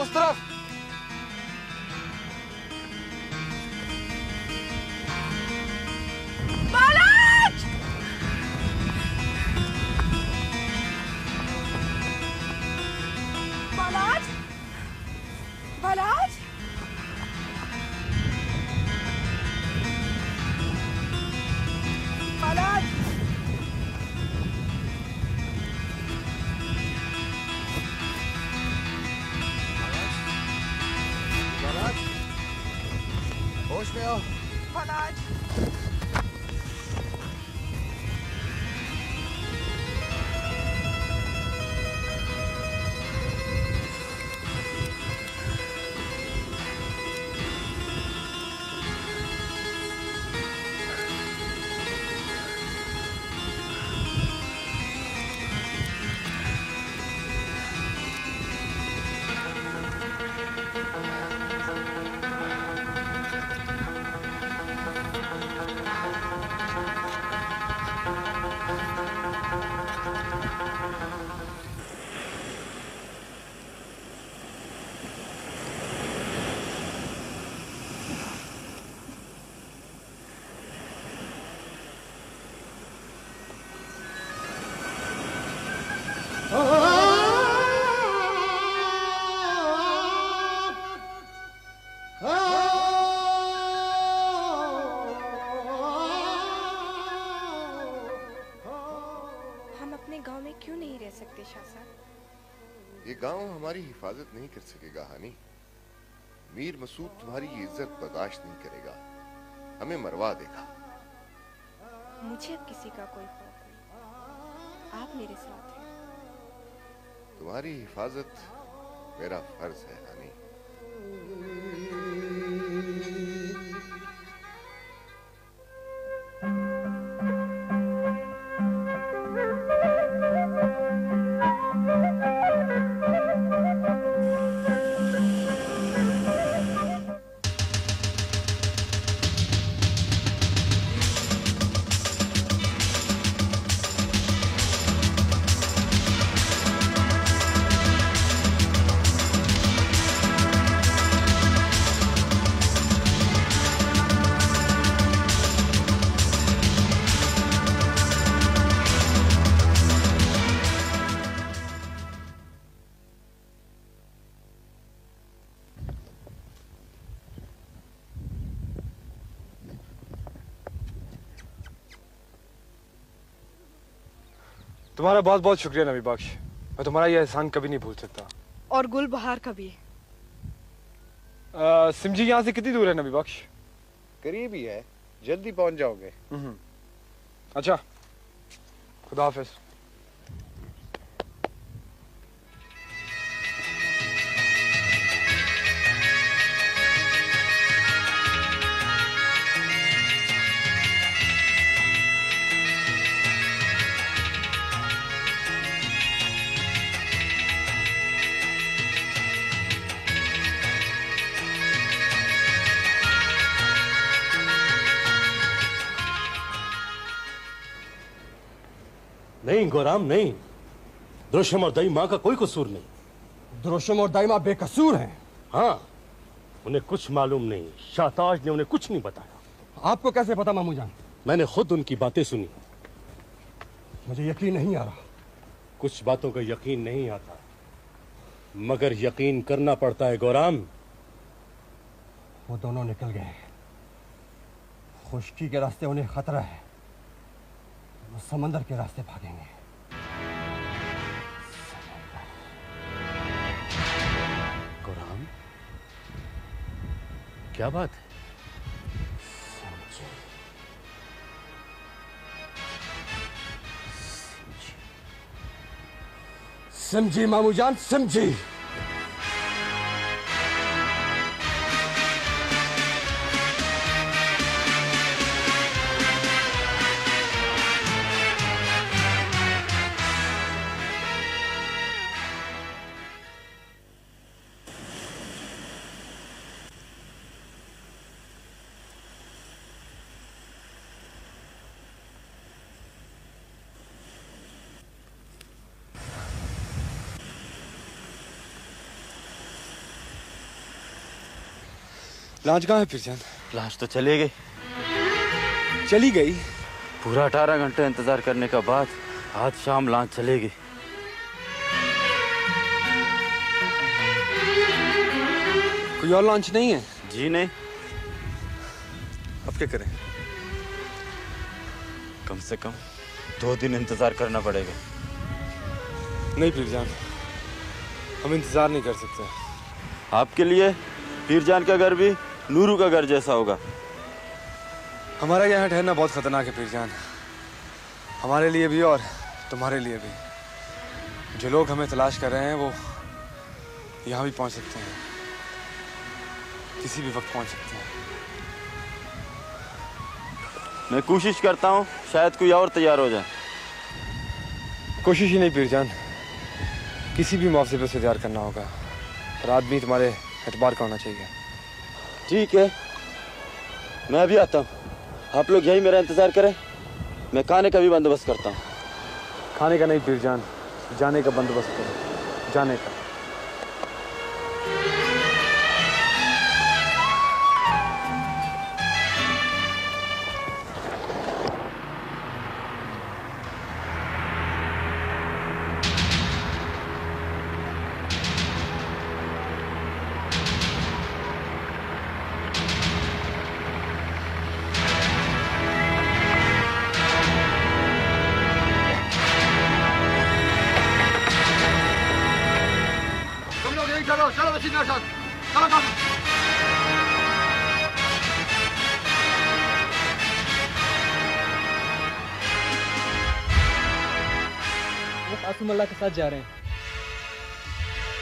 उस तरफ। बालाज! बालाज! बालाज! बालाज! बालाज, होश में आओ। बालाज! ये गांव हमारी हिफाजत नहीं कर सकेगा हानी। मीर मसूद तुम्हारी ये इज्जत बर्दाश्त नहीं करेगा, हमें मरवा देगा। मुझे अब किसी का कोई खौफ नहीं, आप मेरे साथ हैं। तुम्हारी हिफाजत मेरा फर्ज है हानी। तुम्हारा बहुत बहुत शुक्रिया नबी बख्श, मैं तुम्हारा यह एहसान कभी नहीं भूल सकता। और गुल बहार का भी। सिमजी यहाँ से कितनी दूर है नबी बख्श? करीब ही है, जल्दी पहुंच जाओगे। अच्छा, खुदा हाफिज। नहीं गोराम नहीं, द्रोशम और दाई माँ का कोई कसूर नहीं। द्रोशम और दाई माँ बेकसूर हैं। हाँ, उन्हें कुछ मालूम नहीं, शाहताज ने उन्हें कुछ नहीं बताया। आपको कैसे पता मामू जान? मैंने खुद उनकी बातें सुनी। मुझे यकीन नहीं आ रहा। कुछ बातों का यकीन नहीं आता, मगर यकीन करना पड़ता है गोराम। वो दोनों निकल गए, खुश्की के रास्ते उन्हें खतरा है, वो समंदर के रास्ते भागेंगे। गोराम, क्या बात है? समझी मामू जान, समझी। लांच कहाँ है पीरजान? लाश तो चली गई। चली गई? पूरा 18 घंटे इंतजार करने के बाद आज शाम लांच चलेगी। कोई और लॉन्च नहीं है? जी नहीं। अब क्या करें? कम से कम 2 दिन इंतजार करना पड़ेगा। नहीं पीरजान, हम इंतजार नहीं कर सकते। आपके लिए पीरजान का घर भी नूरू का घर जैसा होगा। हमारा यहाँ ठहरना बहुत खतरनाक है पीरजान, हमारे लिए भी और तुम्हारे लिए भी। जो लोग हमें तलाश कर रहे हैं वो यहाँ भी पहुँच सकते हैं, किसी भी वक्त पहुँच सकते हैं। मैं कोशिश करता हूँ शायद कोई और तैयार हो जाए। कोशिश ही नहीं पीरजान, किसी भी मुआवजे पे उसे तैयार करना होगा, पर आदमी तुम्हारे एतबार का होना चाहिए। ठीक है, मैं अभी आता हूँ। आप लोग यही मेरा इंतजार करें, मैं खाने का भी बंदोबस्त करता हूँ। खाने का नहीं पीरजान, जाने का बंदोबस्त करो, जाने का। कासू मल्ला के साथ जा रहे हैं।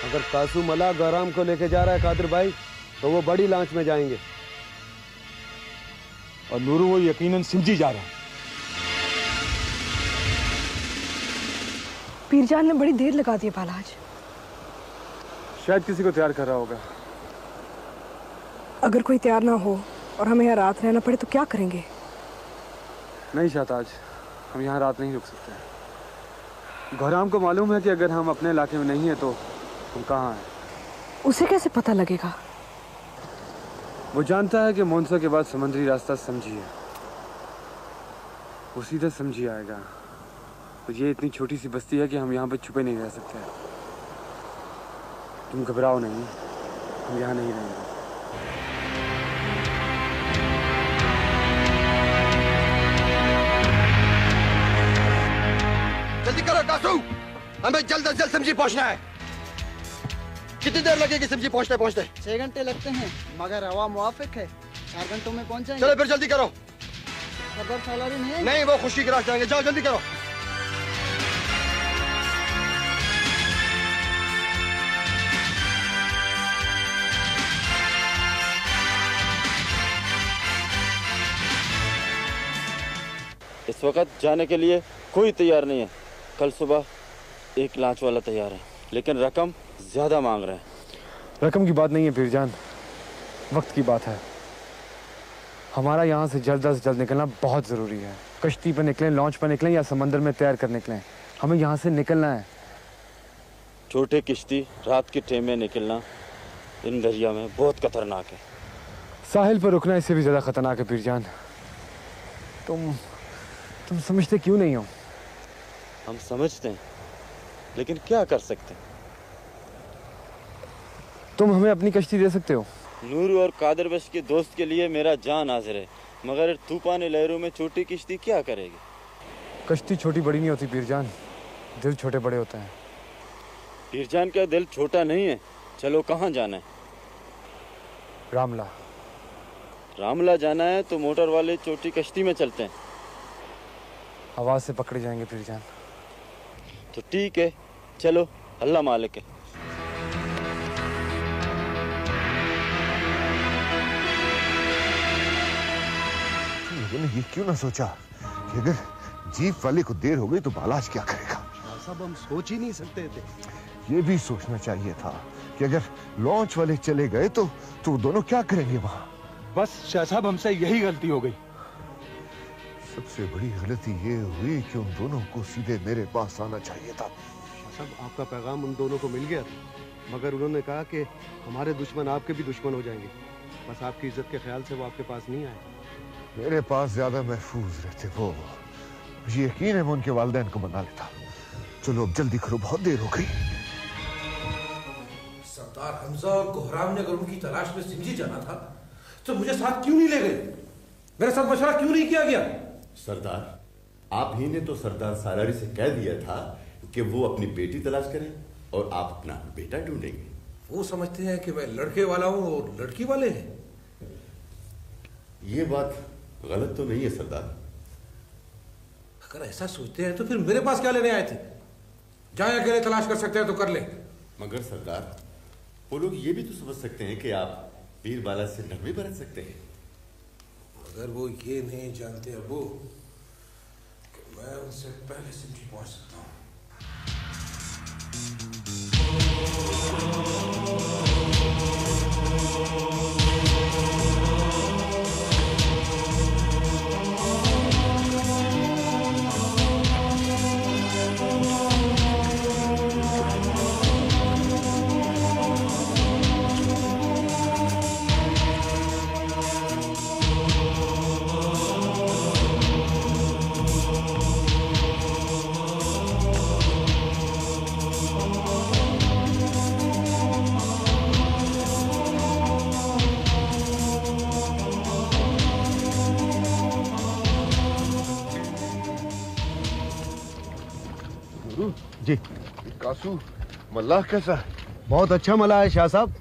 अगर कासू मला गौराम को लेके जा रहा है कादिर भाई, तो वो बड़ी लांच में जाएंगे। और नूरू वो यकीनन सिंजी जा रहा है। पीरजान ने बड़ी देर लगा दी है बालाज। शायद किसी को तैयार कर रहा होगा। अगर कोई तैयार ना हो और हमें यहाँ रात रहना पड़े तो क्या करेंगे? नहीं शाहताज, हम यहाँ रात नहीं रुक सकते। गौराम को मालूम है कि अगर हम अपने इलाके में नहीं है तो हम कहाँ हैं। उसे कैसे पता लगेगा? वो जानता है कि मोनसा के बाद समुद्री रास्ता समझी है, वो सीधा समझी आएगा। तो ये इतनी छोटी सी बस्ती है कि हम यहाँ पे छुपे नहीं रह सकते। तुम घबराओ नहीं, हम यहाँ नहीं रहेंगे। जल्दी करो कासू, हमें जल्द से जल्द समझी पहुंचना है। कितनी देर लगेगी समझी पहुंचते पहुंचते? 6 घंटे लगते हैं, मगर हवा मुआफिक है, 4 घंटों में पहुंच जाएंगे। चलो फिर जल्दी करो। खबर सालारी नहीं है? नहीं, वो खुशी के रास्ते आएंगे। जाओ जल्दी करो। इस वक्त जाने के लिए कोई तैयार नहीं है। कल सुबह एक लांच वाला तैयार है, लेकिन रकम ज्यादा मांग रहे हैं। रकम की बात नहीं है पीरजान, वक्त की बात है। हमारा यहाँ से जल्द से जल्द निकलना बहुत ज़रूरी है। कश्ती पर निकलें, लॉन्च पर निकलें या समंदर में तैर कर निकलें, हमें यहाँ से निकलना है। छोटे किश्ती रात के टाइम में निकलना इन दरिया में बहुत खतरनाक है। साहिल पर रुकना इससे भी ज़्यादा खतरनाक है पीरजान। तुम समझते क्यों नहीं हो? हम समझते हैं, लेकिन क्या कर सकते हैं? तुम हमें अपनी कश्ती दे सकते हो। नूरू और कादर बश के दोस्त के लिए मेरा जान हाजिर है, मगर तूफान लहरों में छोटी किश्ती क्या करेगी? कश्ती छोटी बड़ी नहीं होती पीरजान, दिल छोटे बड़े होते हैं। पीरजान का दिल छोटा नहीं है। चलो कहाँ जाना है? रामला। रामला जाना है तो मोटर वाले छोटी कश्ती में चलते हैं। आवाज से पकड़े जाएंगे पीरजान। तो ठीक है, चलो, अल्लाह मालिक है। ये क्यों ना सोचा कि अगर जीप वाले को देर हो गई तो बालाज क्या करेगा? सब हम सोच ही नहीं सकते थे। ये भी सोचना चाहिए था कि अगर लॉन्च वाले चले गए तो वो दोनों क्या करेंगे वहां। बस शाह साहब, हमसे यही गलती हो गई। सबसे बड़ी गलती ये हुई कि उन दोनों को सीधे मेरे पास आना चाहिए था। सब आपका पैगाम उन दोनों को मिल गया था, मगर उन्होंने कहा कि हमारे दुश्मन आपके भी दुश्मन हो जाएंगे। बस आपकी इज्जत के ख्याल से वो आपके पास नहीं आए। मेरे पास ज्यादा महफूज रहते वो। मुझे यकीन है मैं उनके वालिदैन को मना लेता। चलो अब जल्दी करो, बहुत देर हो गई। सरदार हमजा और कोहराम ने अगर उनकी तलाश में सिंजी जाना था तो मुझे साथ क्यों नहीं ले गए? मेरे साथ मशवरा क्यों नहीं किया गया? सरदार, आप ही ने तो सरदार सालारी से कह दिया था कि वो अपनी बेटी तलाश करें और आप अपना बेटा ढूंढेंगे। वो समझते हैं कि मैं लड़के वाला हूं और लड़की वाले हैं। ये बात गलत तो नहीं है सरदार। अगर ऐसा सोचते हैं तो फिर मेरे पास क्या लेने आए थे? जाए अकेले तलाश कर सकते हैं तो कर ले। मगर सरदार, वो लोग ये भी तो समझ सकते हैं कि आप बीरबाला से नरमी बरत सकते हैं। अगर वो ये नहीं जानते अबू कि मैं उनसे पहले सिंजी पहुंच सकता हूं। जी कासू मल्लाह कैसा है? बहुत अच्छा मला है शाह साहब,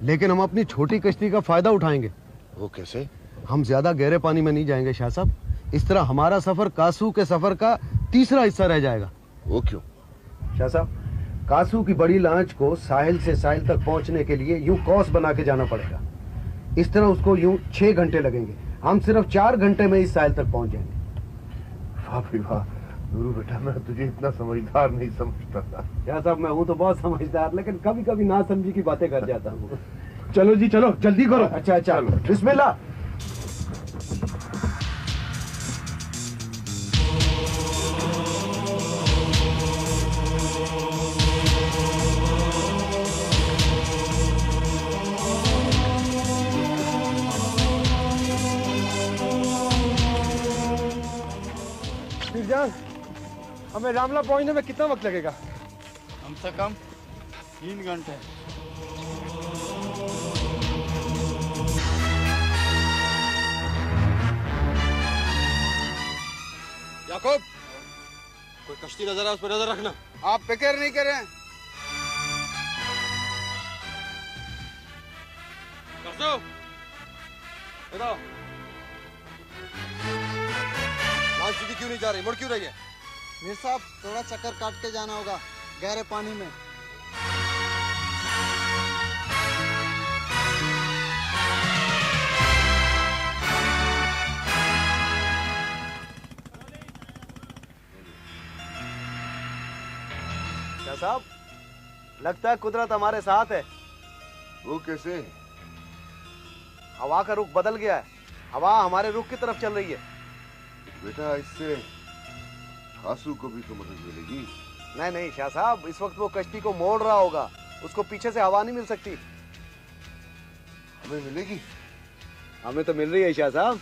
लेकिन हम अपनी छोटी कश्ती का फायदा उठाएंगे। वो कैसे? हम ज्यादा गहरे पानी में नहीं जाएंगे शाह साहब। इस तरह हमारा सफर कासू के सफर का तीसरा हिस्सा रह जाएगा। वो क्यों? शाह साहब, कासू की बड़ी लांच को साहिल से साहिल तक पहुंचने के लिए यूं कॉस बना के जाना पड़ेगा। इस तरह उसको यूं 6 घंटे लगेंगे। हम सिर्फ 4 घंटे में इस साहिल तक पहुंच जाएंगे। वाह भाई वाह नूरू बेटा, मैं तुझे इतना समझदार नहीं समझता था। शाह साहब, मैं हूं तो बहुत समझदार, लेकिन कभी कभी ना समझी की बातें कर जाता हूँ। चलो जी चलो, जल्दी करो। अच्छा अच्छा, बिस्मिल्लाह। मीरजान, हमें रामला पहुंचने में कितना वक्त लगेगा? कम से कम 3 घंटे। याकूब, कोई कश्ती नजर है, उस पर नजर रखना। आप फिक्र नहीं करें। लाश सीधी क्यों नहीं जा रही, मुड़ क्यों रही है? मीर साहब, थोड़ा चक्कर काट के जाना होगा गहरे पानी में। क्या साहब, लगता है कुदरत हमारे साथ है। वो कैसे? हवा का रुख बदल गया है। हवा हमारे रुख की तरफ चल रही है। बेटा, इससे कासू को भी तो मदद मिलेगी। नहीं नहीं शाह साहब, इस वक्त वो कश्ती को मोड़ रहा होगा। उसको पीछे से हवा नहीं मिल सकती। हमें मिलेगी? हमें तो मिल रही है शाह साहब।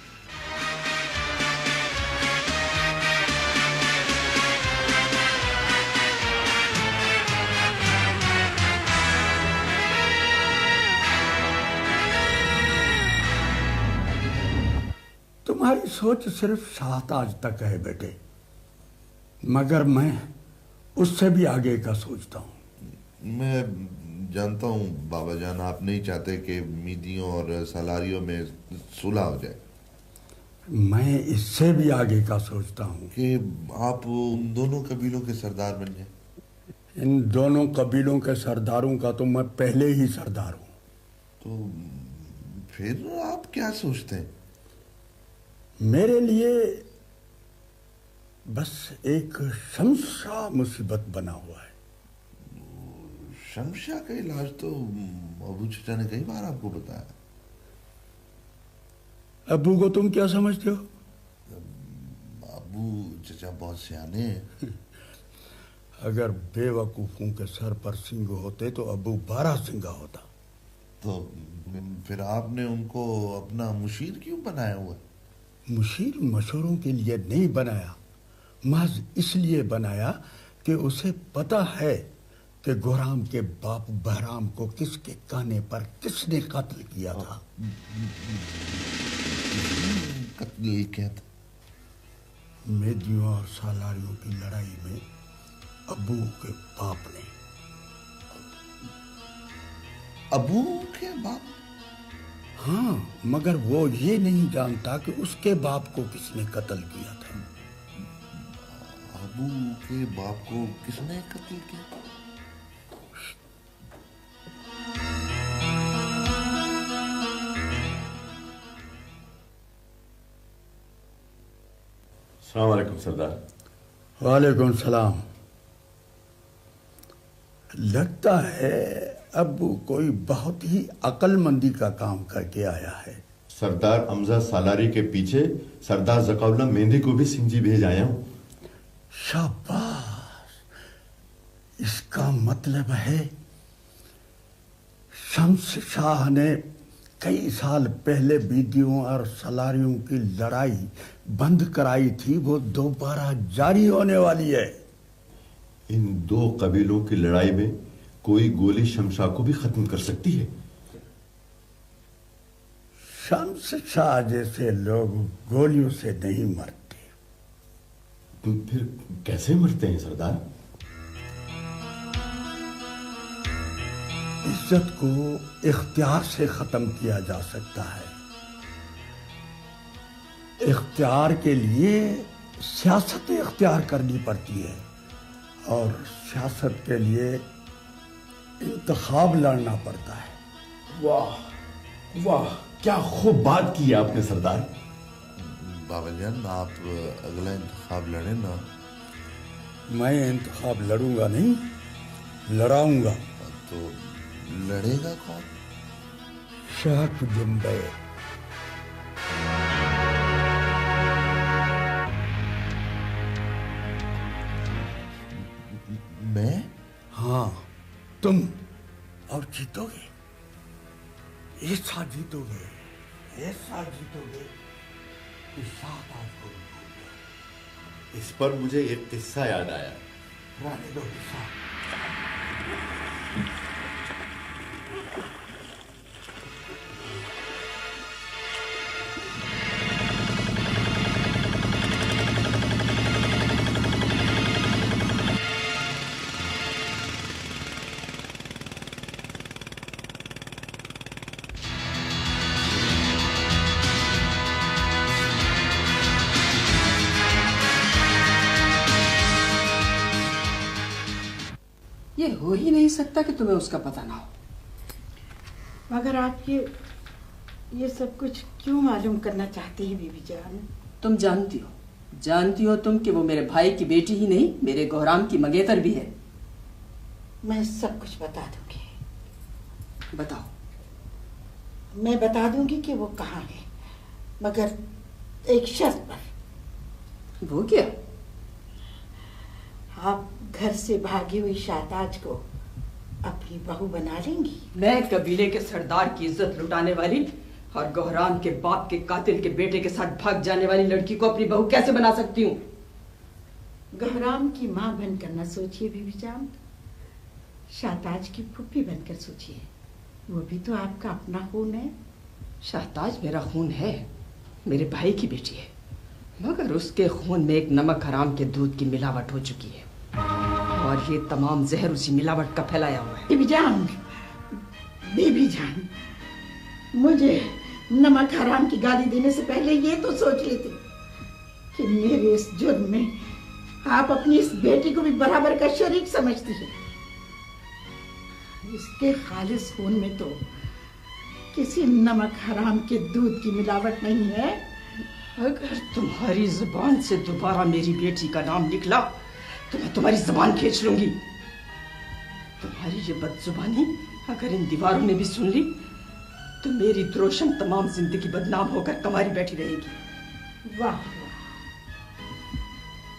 तुम्हारी सोच सिर्फ शाहताज तक है बेटे, मगर मैं उससे भी आगे का सोचता हूँ। मैं जानता हूँ बाबा जान, आप नहीं चाहते कि मीदियों और सलारियों में सुलह हो जाए। मैं इससे भी आगे का सोचता हूँ कि आप उन दोनों कबीलों के सरदार बन जाए। इन दोनों कबीलों के सरदारों का तो मैं पहले ही सरदार हूँ। तो फिर आप क्या सोचते हैं? मेरे लिए बस एक शमशा मुसीबत बना हुआ है। शमशा का इलाज तो अबू चचा ने कई बार आपको बताया। अबू को तुम क्या समझते हो? अबू चचा बहुत सियाने हैं। अगर बेवकूफों के सर पर सिंग होते तो अबू 12 सिंगा होता। तो फिर आपने उनको अपना मुशीर क्यों बनाया हुआ? मुशीर मशवरों के लिए नहीं बनाया, महज इसलिए बनाया कि उसे पता है कि गुहराम के बाप बहराम को किसके कहने पर किसने कत्ल किया था। कत्ल क्या था? मेदियों और सालारियों की लड़ाई में अबू के बाप ने। अबू के बाप? हाँ, मगर वो ये नहीं जानता कि उसके बाप को किसने कत्ल किया था। अबू के बाप को किसने कत्ल किया? अस्सलाम वालेकुम सरदार। वालेकुम सलाम। लगता है अबू कोई बहुत ही अक्लमंदी का काम करके आया है। सरदार अमजा सालारी के पीछे सरदार जकाउल्ला मेहंदी को भी सिंजी भेज आया हूं। शाबाश, इसका मतलब है शम्स शाह ने कई साल पहले बीदियों और सलारियों की लड़ाई बंद कराई थी, वो दोबारा जारी होने वाली है। इन दो कबीलों की लड़ाई में कोई गोली शमशाह को भी खत्म कर सकती है। शम्स शाह जैसे लोग गोलियों से नहीं मरते। फिर कैसे मरते हैं सरदार? इज्जत को इख्तियार से खत्म किया जा सकता है। इख्तियार के लिए सियासत इख्तियार करनी पड़ती है और सियासत के लिए इंतखाब लड़ना पड़ता है। वाह वाह, क्या खूब बात की आपने सरदार। बाबाजान, आप अगला इंतखाब लड़े ना। मैं इंतखाब लड़ूंगा नहीं, लड़ाऊंगा। तो लड़ेगा कौन? शाह जुम्बे। मैं? हाँ, तुम। और जीतोगे, ऐसा जीतोगे, ऐसा जीतोगे कि शाहबाज को भी भूल जाओ। इस पर मुझे एक किस्सा याद आया। रहने दो किस्सा। ये हो ही नहीं सकता कि तुम्हें उसका पता ना हो। मगर आप ये सब कुछ क्यों मालूम करना चाहती है बीबी जान? तुम जानती हो तुम कि वो मेरे भाई की बेटी ही नहीं, मेरे गुहराम की मंगेतर भी है। मैं सब कुछ बता दूंगी। बताओ। मैं बता दूंगी कि वो कहाँ है, मगर एक शर्त पर। वो क्या? आप घर से भागी हुई शाहताज को अपनी बहू बना लेंगी? मैं कबीले के सरदार की इज्जत लुटाने वाली और गुहराम के बाप के कातिल के बेटे के साथ भाग जाने वाली लड़की को अपनी बहू कैसे बना सकती हूँ? गुहराम की माँ बनकर न सोचिए बीबी जान, शाहताज की फूफी बनकर सोचिए। वो भी तो आपका अपना खून है। शाहताज मेरा खून है, मेरे भाई की बेटी है, मगर उसके खून में एक नमक हराम के दूध की मिलावट हो चुकी है और ये तमाम जहर उसी मिलावट का फैलाया हुआ है। बीबी जान, मुझे नमक हराम की गाली देने से पहले ये तो सोच लेते कि मेरे इस जुर्म में आप अपनी इस बेटी को भी बराबर का शरीक समझती है। इसके खालिस खून में तो किसी नमक हराम के दूध की मिलावट नहीं है। अगर तुम्हारी जुबान से दोबारा मेरी बेटी का नाम निकला तो मैं तुम्हारी जुबान खींच लूंगी। तुम्हारी ये बदजुबानी अगर इन दीवारों ने भी सुन ली तो मेरी द्रोशम तमाम जिंदगी बदनाम होकर तुम्हारी बैठी रहेगी। वाह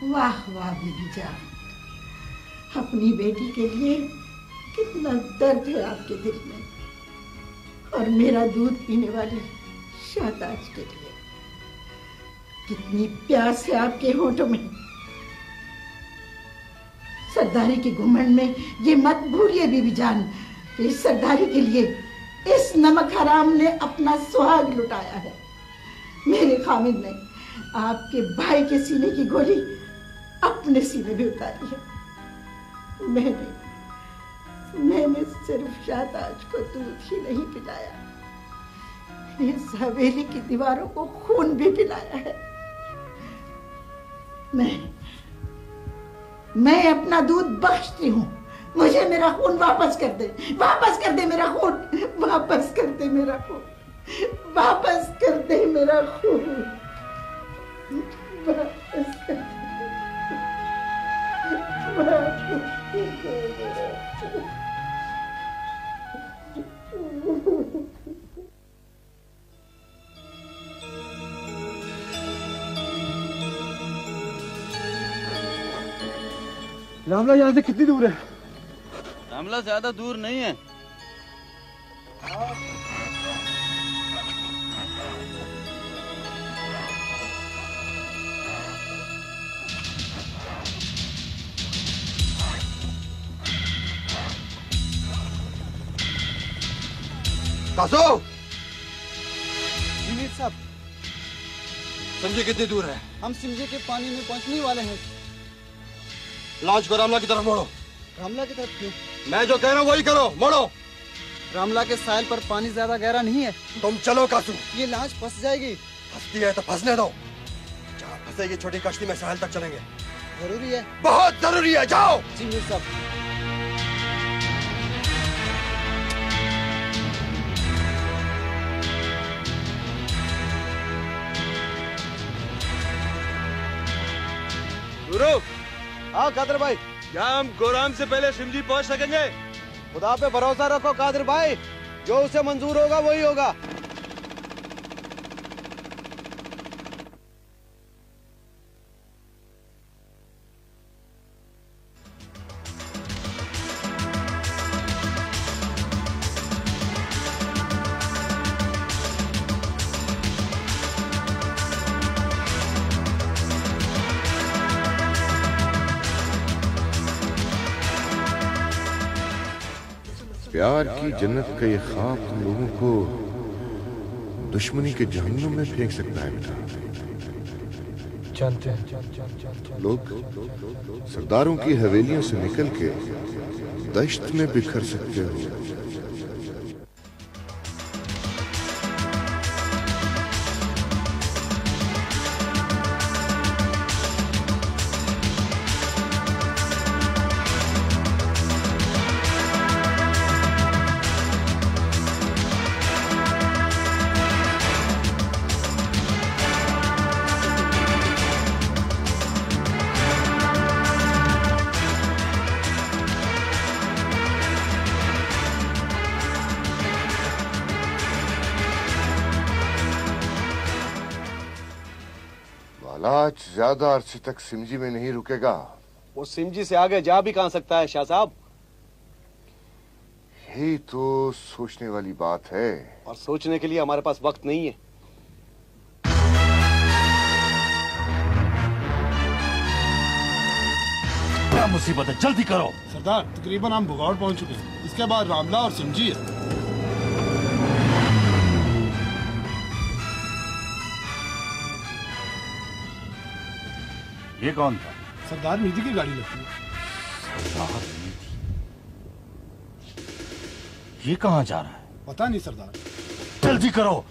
वाह वाह बीबी जान, अपनी बेटी के लिए कितना दर्द है आपके दिल में। और मेरा दूध पीने वाली शाहताज के लिए। कितनी प्यास है आपके होठों में। सरदारी के घुमंड में ये मत भूलिए बीबी जान कि इस सरदारी के लिए इस नमक हराम ने अपना सुहाग लुटाया है। मेरे खामिद ने आपके भाई के सीने की गोली अपने सीने में उतारी है। मैंने सिर्फ शाहताज को दूध ही नहीं पिलाया, इस हवेली की दीवारों को खून भी पिलाया है। मैं अपना दूध बख्शती हूँ। मुझे मेरा खून वापस कर दे, वापस कर दे मेरा खून, वापस कर दे मेरा खून, वापस कर दे मेरा खून, वापस कर दे, वापस कर दे मेरा खून। रामला यहाँ से कितनी दूर है? रामला ज्यादा दूर नहीं है। कासो! मीर साहब, समझे कितनी दूर है? हम सिमजे के पानी में पहुंचने वाले हैं। लॉन्च को रामला की तरफ मोड़ो। रामला की तरफ क्यों? मैं जो कह रहा हूँ वही करो, मोड़ो। रामला के साहिल पर पानी ज्यादा गहरा नहीं है। तुम चलो कासू। ये लांच फंस जाएगी। फंसती है तो फंसने दो। जहाँ फंसेगी छोटी कश्ती में साहिल तक चलेंगे। जरूरी है? बहुत जरूरी है, जाओ। जी मीर साहब। गुरु, हाँ कादर भाई, क्या हम गोराम से पहले सिमजी पहुंच सकेंगे? खुदा पे भरोसा रखो कादर भाई, जो उसे मंजूर होगा वही होगा। प्यार की जन्नत का ये ख्वाब तुम लोगों को दुश्मनी के जहन्नुम में फेंक सकता है बेटा। जानते हैं लोग सरदारों की हवेलियों से निकल के दश्त में बिखर सकते हो। आज ज्यादा अरसे तक सिमजी में नहीं रुकेगा। वो सिमजी से आगे जा भी कहां सकता है शाह साहब? यही तो सोचने वाली बात है। और सोचने के लिए हमारे पास वक्त नहीं है। क्या मुसीबत है, जल्दी करो। सरदार, तकरीबन हम भुगौड़ पहुंच चुके हैं। इसके बाद रामला और सिमजी है। ये कौन था? सरदार मीदी की गाड़ी लगती है। सरदार मीदी? ये कहाँ जा रहा है? पता नहीं सरदार। जल्दी करो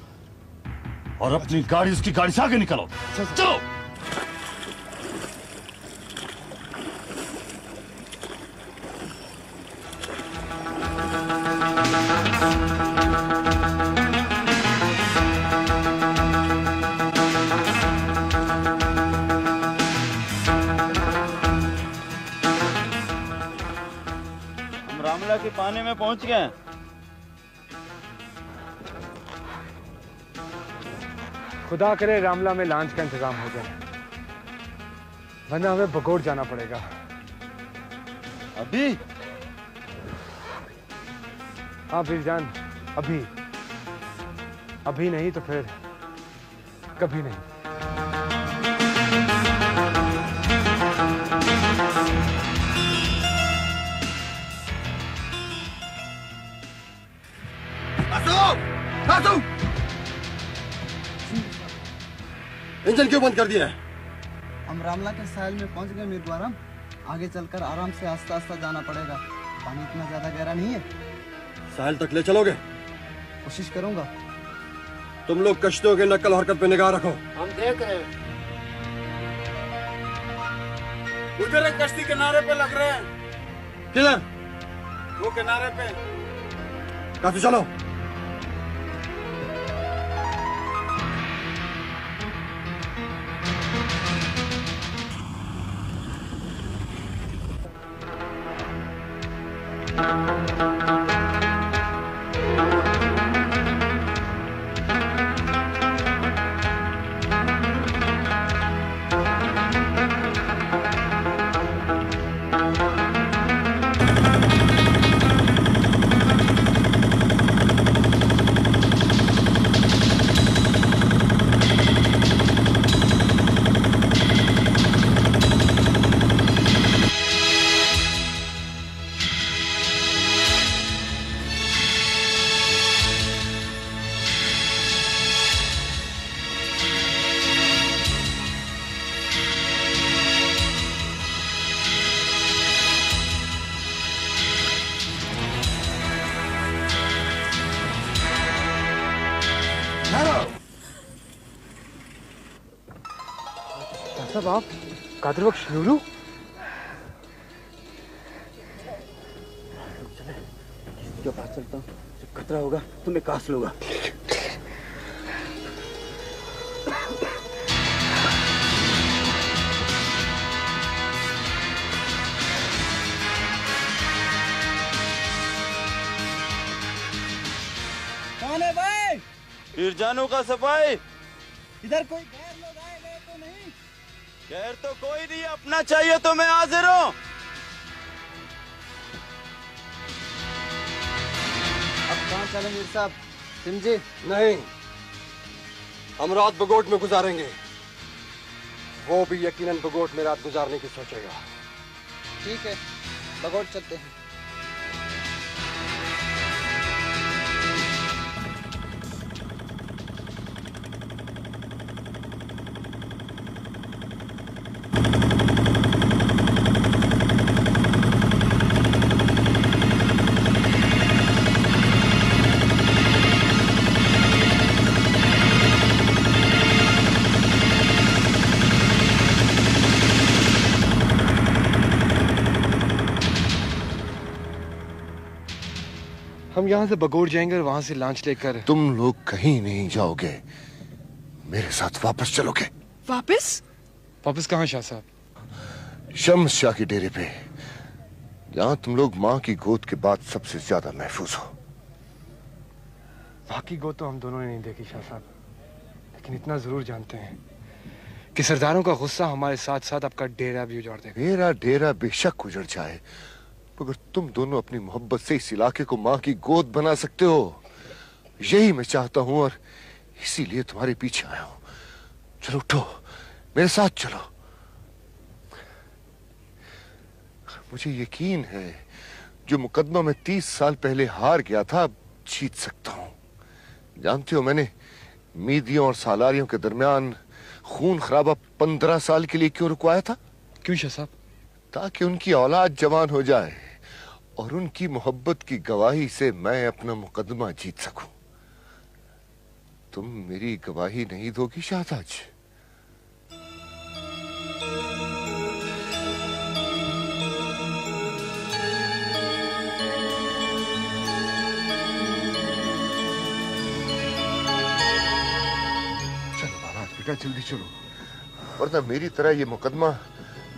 और अपनी गाड़ी उसकी गाड़ी से आगे निकलो। चलो। रामला के पानी में पहुंच गए। खुदा करे रामला में लॉन्च का इंतजाम हो जाए, वरना हमें बगौर जाना पड़ेगा। अभी? हाँ बीरजान, अभी। अभी नहीं तो फिर कभी नहीं। इंजन क्यों बंद कर दिया है? हम रामला के साहिल में पहुंच गए मीर द्वारम। आगे चलकर आराम से आस्ता आस्ता जाना पड़ेगा, पानी इतना ज्यादा गहरा नहीं है। साहिल तक ले चलोगे? कोशिश करूंगा। तुम लोग कश्तियों के नकल हरकत पे निगाह रखो। हम देख रहे हैं। उधर एक कश्ती किनारे पे लग रहे हैं। किधर? वो किनारे पे। काफी चलो। साहब आप कादिर बख्श नूरू? के पास चलता हूँ, जब खतरा होगा तो मैं कास लूंगा। कौन है भाई? पीरजानों का सफाई। इधर कोई गैर लोग आए गए तो नहीं? गैर तो कोई नहीं, अपना चाहिए तो मैं हाजिर हूँ। अब कहाँ चले मीर साहब? सिमजी? नहीं, हम रात बगोट में गुजारेंगे। वो भी यकीनन बगोट में रात गुजारने की सोचेगा। ठीक है, बगोट चलते हैं। हम यहाँ से बगोड़ जाएंगे और वहां से लॉन्च लेकर। तुम लोग कहीं नहीं जाओगे, मेरे साथ वापस चलोगे। वापस? वापस कहाँ शाह साहब? शम्स शाह के डेरे पे, जहाँ तुम लोग माँ की गोद के बाद सबसे ज्यादा महफूज हो। माँ की गोद तो हम दोनों ने नहीं देखी शाह साहब, लेकिन इतना जरूर जानते हैं कि सरदारों का गुस्सा हमारे साथ साथ आपका डेरा भी उजाड़ देगा। मेरा डेरा बेशक उजड़ जाए, मगर तुम दोनों अपनी मोहब्बत से इस इलाके को माँ की गोद बना सकते हो। यही मैं चाहता हूं और इसीलिए तुम्हारे पीछे आया हूं। चलो उठो, मेरे साथ चलो। मुझे यकीन है जो मुकदमा में 30 साल पहले हार गया था, अब जीत सकता हूं। जानते हो मैंने मीदियों और सालारियों के दरमियान खून खराबा 15 साल के लिए क्यों रुकवाया था? क्यों शाह साहब? ताकि उनकी औलाद जवान हो जाए और उनकी मोहब्बत की गवाही से मैं अपना मुकदमा जीत सकूं। तुम मेरी गवाही नहीं दोगी शाहताज? चलो महाराज बेटा, जल्दी चलो, वरना मेरी तरह ये मुकदमा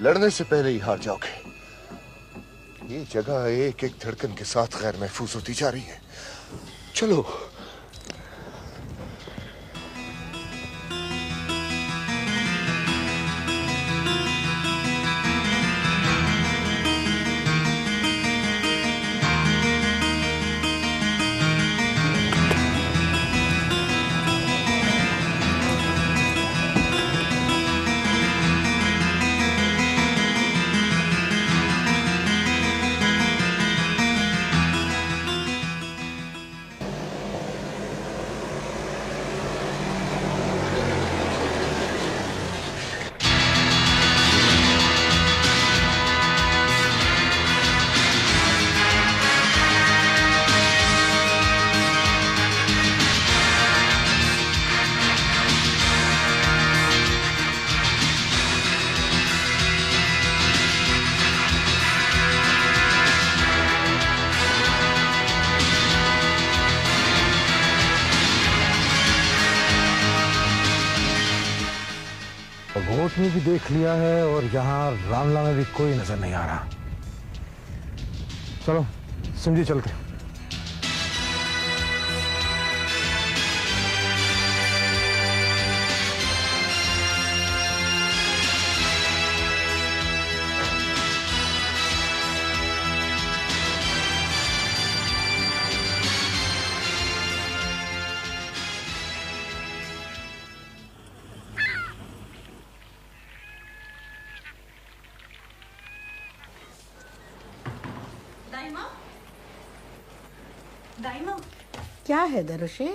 लड़ने से पहले ही हार जाओगे। ये जगह एक एक धड़कन के साथ गैर महफूज होती जा रही है। चलो। इसमें भी देख लिया है और यहाँ रामला में भी कोई नजर नहीं आ रहा। चलो सिमजी चलते। दाइमा, क्या है दरुशे?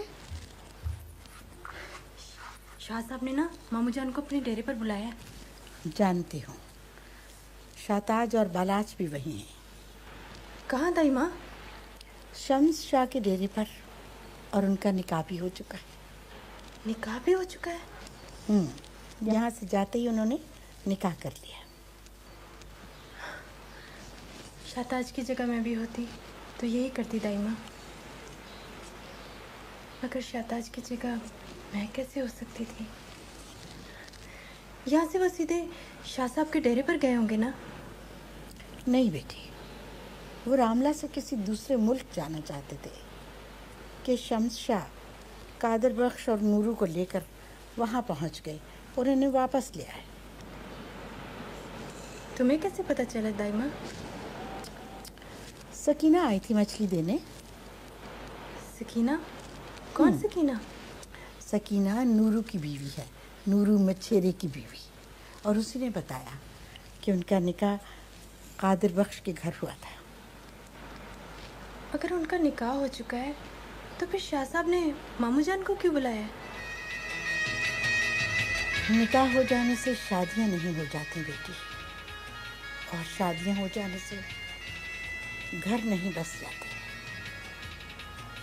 शाह साहब ने ना मामू जान को अपने डेरे पर बुलाया है। जानती हूँ, शाहताज और बालाज भी वही हैं। कहाँ दाइमा? शम्स शाह के डेरे पर, और उनका निकाह भी हो चुका है। निकाह भी हो चुका है? यहाँ से जाते ही उन्होंने निकाह कर लिया। शाहताज की जगह मैं भी होती तो यही करती दाइमा, मगर शाहताज की जगह मैं कैसे हो सकती थी? यहाँ से वो सीधे शाह साहब के डेरे पर गए होंगे ना? नहीं बेटी, वो रामला से किसी दूसरे मुल्क जाना चाहते थे कि शम्स शाह कादर बख्श और नूरू को लेकर वहाँ पहुँच गए और उन्हें वापस ले आए। तुम्हें कैसे पता चला दाइमा? सकीना आई थी मछली देने। सकीना? कौन सकीना? सकीना नूरू की बीवी है, नूरू मच्छेरे की बीवी। और उसी ने बताया कि उनका निकाह कादिर बख्श के घर हुआ था। अगर उनका निकाह हो चुका है तो फिर शाह साहब ने मामू जान को क्यों बुलाया? निकाह हो जाने से शादियां नहीं हो जाती बेटी, और शादियां हो जाने से घर नहीं बस जाते।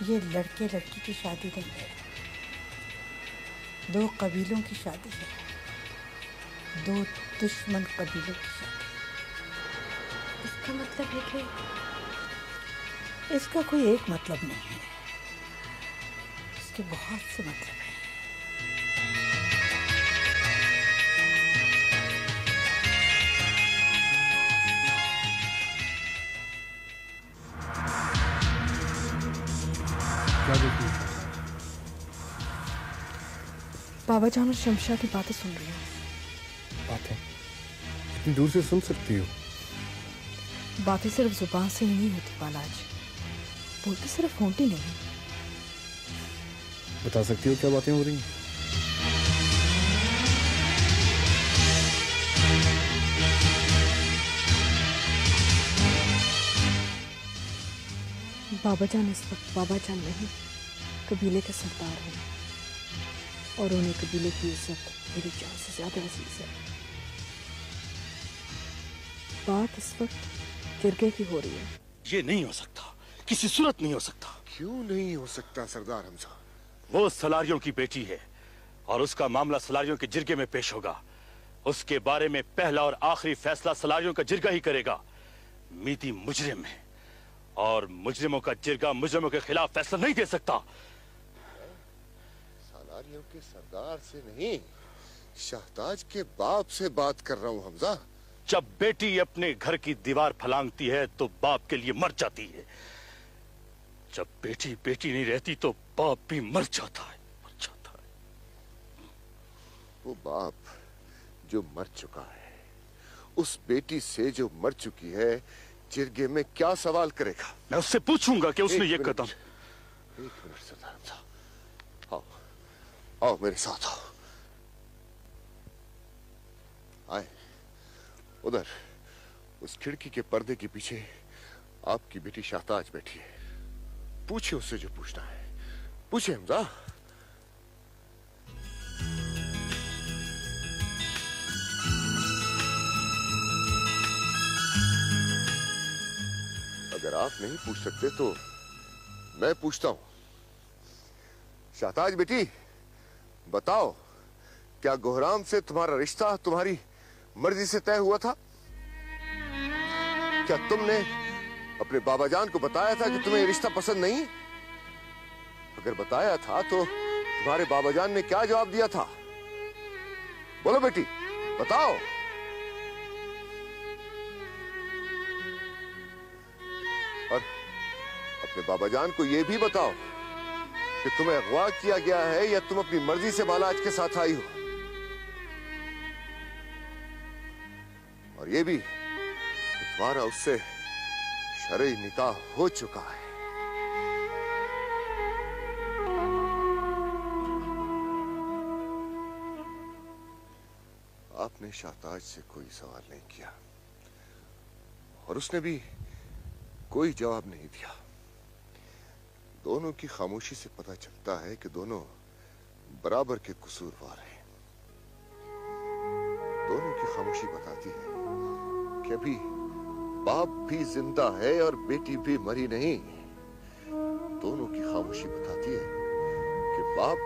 ये लड़के लड़की की शादी नहीं है, दो कबीलों की शादी है, दो दुश्मन कबीलों की शादी। इसका मतलब है कि इसका कोई एक मतलब नहीं है, इसके बहुत से मतलब हैं। बाबा जान और शमशा की बातें सुन रही हूँ। बातें इतनी दूर से सुन सकती हो? बातें सिर्फ जुबान से नहीं होती बालाज, बोलते सिर्फ होती नहीं। बता सकती हो क्या बातें हो रही हैं? बाबा जान इस वक्त बाबा जान नहीं, कबीले के सरदार हैं, और उन्हें कबीले की इज्जत मेरी जान से ज्यादा अजीज है। बात इस वक्त जिरगे की हो रही है। ये नहीं हो सकता, किसी सूरत नहीं हो सकता। क्यों नहीं हो सकता सरदार हमजा? वो सलारियों की बेटी है और उसका मामला सलारियों के जिरगे में पेश होगा। उसके बारे में पहला और आखिरी फैसला सलारियों का जिरगा ही करेगा। मीती मुजरिम है और मुजरिमों का जिरगा मुजरिमों के खिलाफ फैसला नहीं दे सकता। सलारियों के सरदार से नहीं, शाहताज के बाप से बात कर रहा हूँ हमजा। जब बेटी अपने घर की दीवार फलांगती है तो बाप के लिए मर जाती है। जब बेटी बेटी नहीं रहती तो बाप भी मर जाता है, मर जाता है। वो बाप जो मर चुका है, उस बेटी से जो मर चुकी है, जिरगे में क्या सवाल करेगा? मैं उससे पूछूंगा कि उसने ये कदम। एक मिनट सरदार साहब, आओ आओ मेरे साथ आओ। आए, उधर उस खिड़की के पर्दे के पीछे आपकी बेटी शाहताज बैठी है। पूछिए उससे जो पूछना है, पूछिए हमजा। अगर आप नहीं पूछ सकते तो मैं पूछता हूं। शाहताज बेटी, बताओ, क्या गोहराम से तुम्हारा रिश्ता तुम्हारी मर्जी से तय हुआ था? क्या तुमने अपने बाबा जान को बताया था कि तुम्हें ये रिश्ता पसंद नहीं? अगर बताया था तो तुम्हारे बाबा जान ने क्या जवाब दिया था? बोलो बेटी, बताओ। और अपने बाबा जान को यह भी बताओ कि तुम्हें अगवा किया गया है या तुम अपनी मर्जी से बालाज के साथ आई हो। और यह भी कि तुम्हारा उससे शरई निकाह हो चुका है। आपने शाहताज से कोई सवाल नहीं किया और उसने भी कोई जवाब नहीं दिया। दोनों की खामोशी से पता चलता है कि दोनों बराबर के कसूरवार हैं। दोनों की खामोशी बताती है कि अभी बाप भी जिंदा है और बेटी भी मरी नहीं। दोनों की खामोशी बताती है कि बाप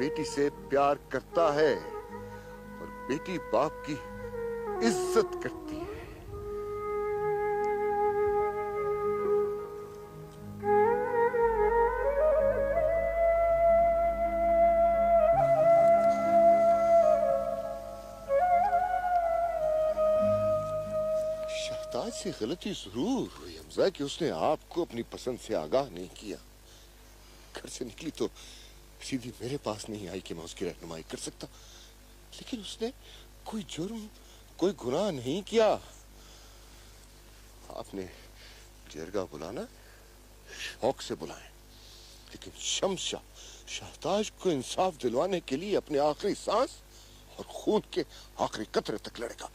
बेटी से प्यार करता है और बेटी बाप की इज्जत करती है। शहताज से गलती जरूर हुई हमजा कि उसने आपको अपनी पसंद से आगाह नहीं किया। घर से निकली तो सीधी मेरे पास नहीं आई कि मैं उसकी रहनुमाई कर सकता, लेकिन उसने कोई जुर्म कोई गुनाह नहीं किया। आपने जिरगा बुलाना शौक से बुलाएं, लेकिन शमशा शहताज को इंसाफ दिलवाने के लिए अपने आखिरी सांस और खून के आखिरी कतरे तक लड़ेगा।